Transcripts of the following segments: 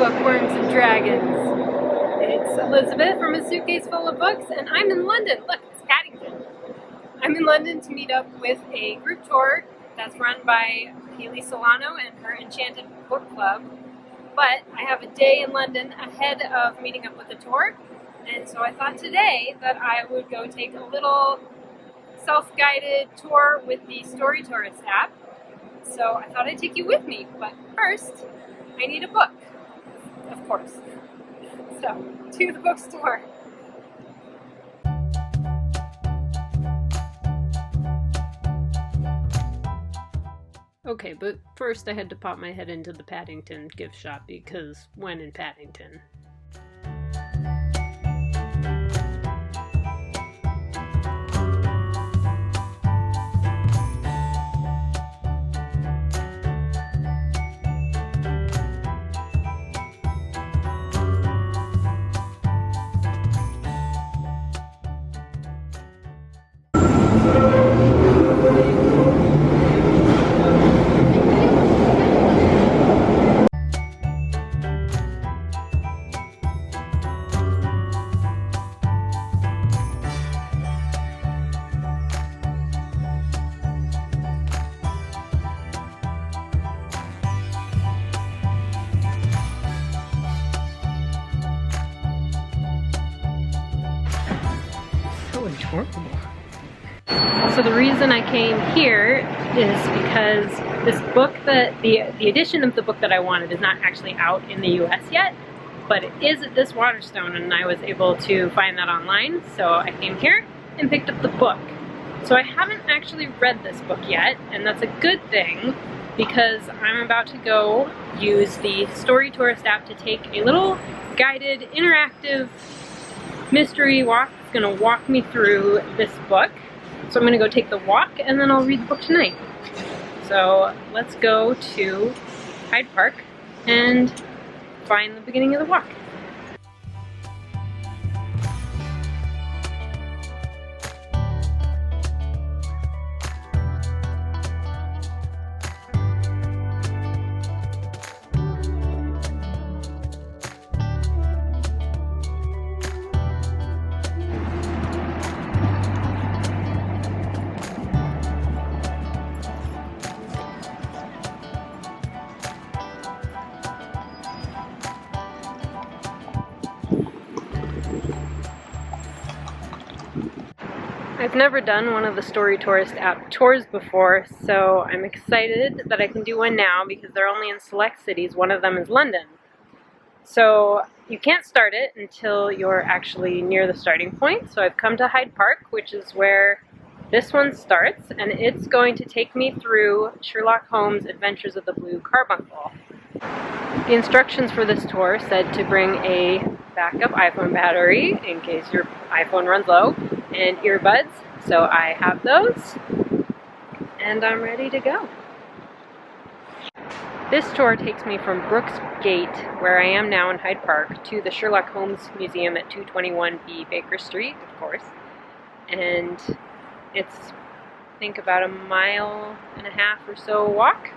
Bookworms and Dragons. It's Elizabeth from A Suitcase Full of Books, and I'm in London. Look, it's Paddington. I'm in London to meet up with a group tour that's run by Haley Solano and her Enchanted Book Club. But I have a day in London ahead of meeting up with the tour, and so I thought today that I would go take a little self-guided tour with the StoryTourist app. So I thought I'd take you with me, but first, I need a book, of course. So, to the bookstore. Okay, but first I had to pop my head into the Paddington gift shop because when in Paddington. Adorable. So the reason I came here is because this book, the edition of the book that I wanted is not actually out in the US yet, but it is at this Waterstone, and I was able to find that online, so I came here and picked up the book. So I haven't actually read this book yet, and that's a good thing because I'm about to go use the StoryTourist app to take a little guided interactive mystery walk. It's going to walk me through this book. So I'm going to go take the walk and then I'll read the book tonight. So let's go to Hyde Park and find the beginning of the walk. I've never done one of the StoryTourist app tours before, so I'm excited that I can do one now because they're only in select cities. One of them is London. So you can't start it until you're actually near the starting point. So I've come to Hyde Park, which is where this one starts, and it's going to take me through Sherlock Holmes' Adventures of the Blue Carbuncle. The instructions for this tour said to bring a backup iPhone battery in case your iPhone runs low, and earbuds, so I have those, and I'm ready to go. This tour takes me from Brooks Gate, where I am now in Hyde Park, to the Sherlock Holmes Museum at 221B Baker Street, of course, and it's, I think, about a 1.5 miles or so walk.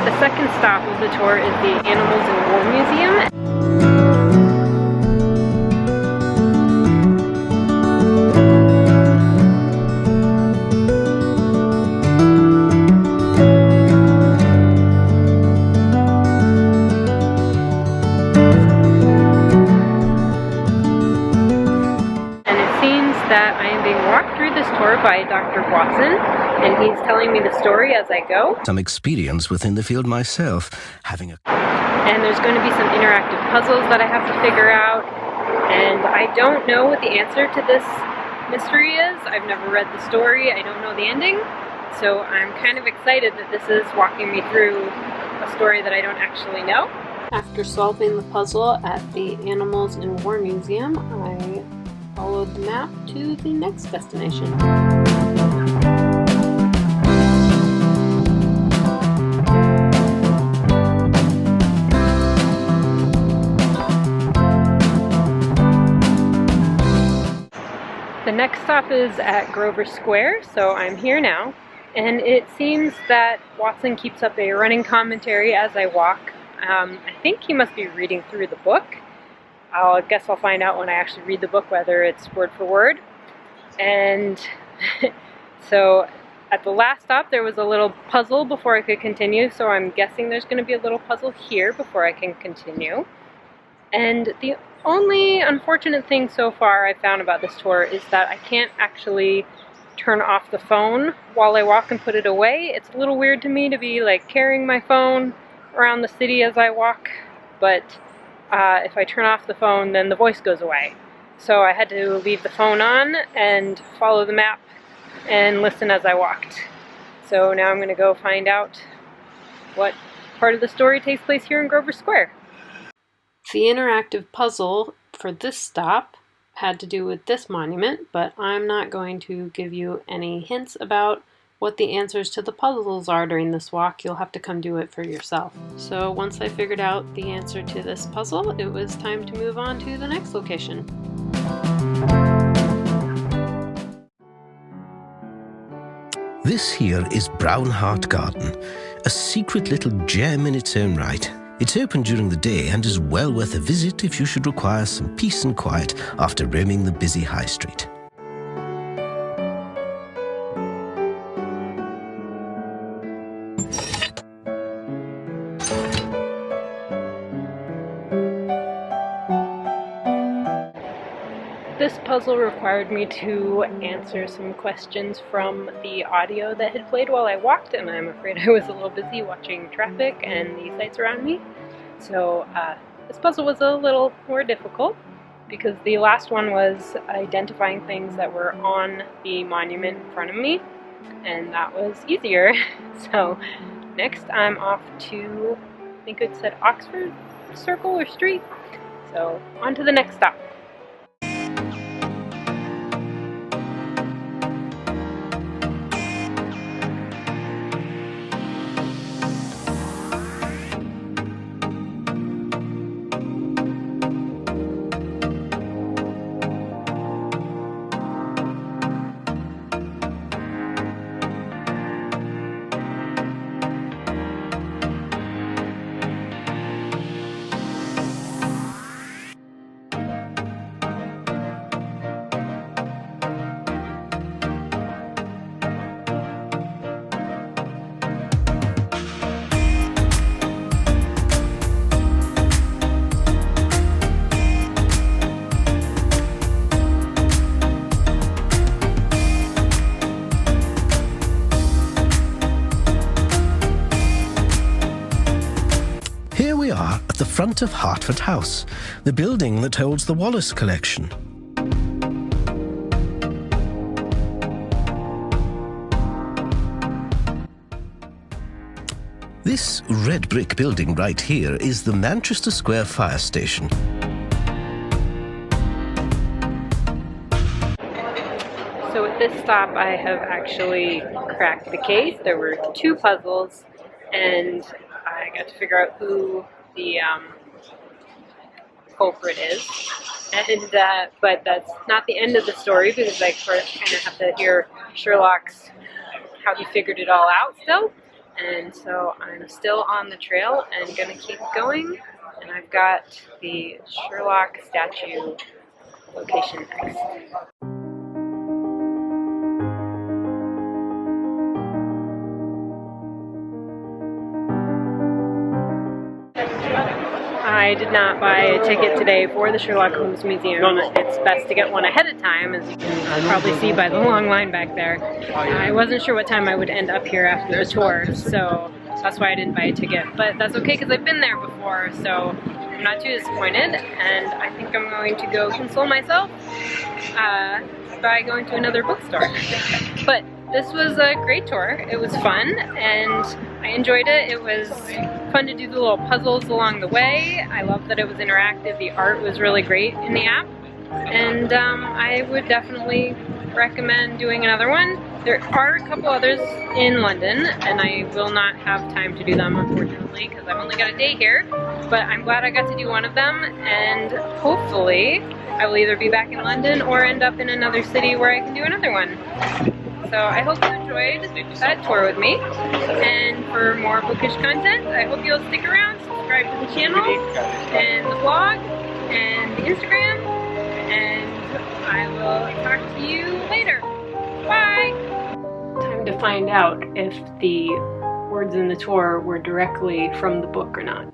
The second stop of the tour is the Animals in War Museum. And it seems that I am being walked through this tour by Dr. Watson, and he's telling me the story as I go. Some experience within the field myself, And there's going to be some interactive puzzles that I have to figure out, and I don't know what the answer to this mystery is. I've never read the story, I don't know the ending, so I'm kind of excited that this is walking me through a story that I don't actually know. After solving the puzzle at the Animals in War Museum, I followed the map to the next destination. next stop is at Grover Square, so I'm here now. And it seems that Watson keeps up a running commentary as I walk. I think he must be reading through the book. I guess I'll find out when I actually read the book whether it's word for word. And so at the last stop there was a little puzzle before I could continue, so I'm guessing there's going to be a little puzzle here before I can continue. And the only unfortunate thing so far I found about this tour is that I can't actually turn off the phone while I walk and put it away. It's a little weird to me to be like carrying my phone around the city as I walk, but if I turn off the phone then the voice goes away. So I had to leave the phone on and follow the map and listen as I walked. So now I'm going to go find out what part of the story takes place here in Grover Square. The interactive puzzle for this stop had to do with this monument, but I'm not going to give you any hints about what the answers to the puzzles are during this walk. You'll have to come do it for yourself. So once I figured out the answer to this puzzle, it was time to move on to the next location. This here is Brown Heart Garden, a secret little gem in its own right. It's open during the day and is well worth a visit if you should require some peace and quiet after roaming the busy high street. This puzzle required me to answer some questions from the audio that had played while I walked, and I'm afraid I was a little busy watching traffic and the sights around me. So this puzzle was a little more difficult because the last one was identifying things that were on the monument in front of me, and that was easier. So next I'm off to, I think it said Oxford Circle or Street. So on to the next stop. Here we are at the front of Hertford House, the building that holds the Wallace collection. This red brick building right here is the Manchester Square Fire Station. So at this stop I have actually cracked the case. There were 2 puzzles and I got to figure out who the culprit is. And but that's not the end of the story because I first kind of have to hear Sherlock's, how he figured it all out still. And so I'm still on the trail and gonna keep going. And I've got the Sherlock statue location next. I did not buy a ticket today for the Sherlock Holmes Museum. It's best to get one ahead of time, as you can probably see by the long line back there. I wasn't sure what time I would end up here after the tour, so that's why I didn't buy a ticket. But that's okay because I've been there before, so I'm not too disappointed. And I think I'm going to go console myself by going to another bookstore. But this was a great tour. It was fun and I enjoyed it. It was fun to do the little puzzles along the way. I love that it was interactive. The art was really great in the app. And I would definitely recommend doing another one. There are a couple others in London, and I will not have time to do them, unfortunately, because I've only got a day here. But I'm glad I got to do one of them, and hopefully I will either be back in London or end up in another city where I can do another one. So I hope you enjoyed that tour with me, and for more bookish content, I hope you'll stick around, subscribe to the channel, and the blog, and the Instagram, and I will talk to you later. Bye! Time to find out if the words in the tour were directly from the book or not.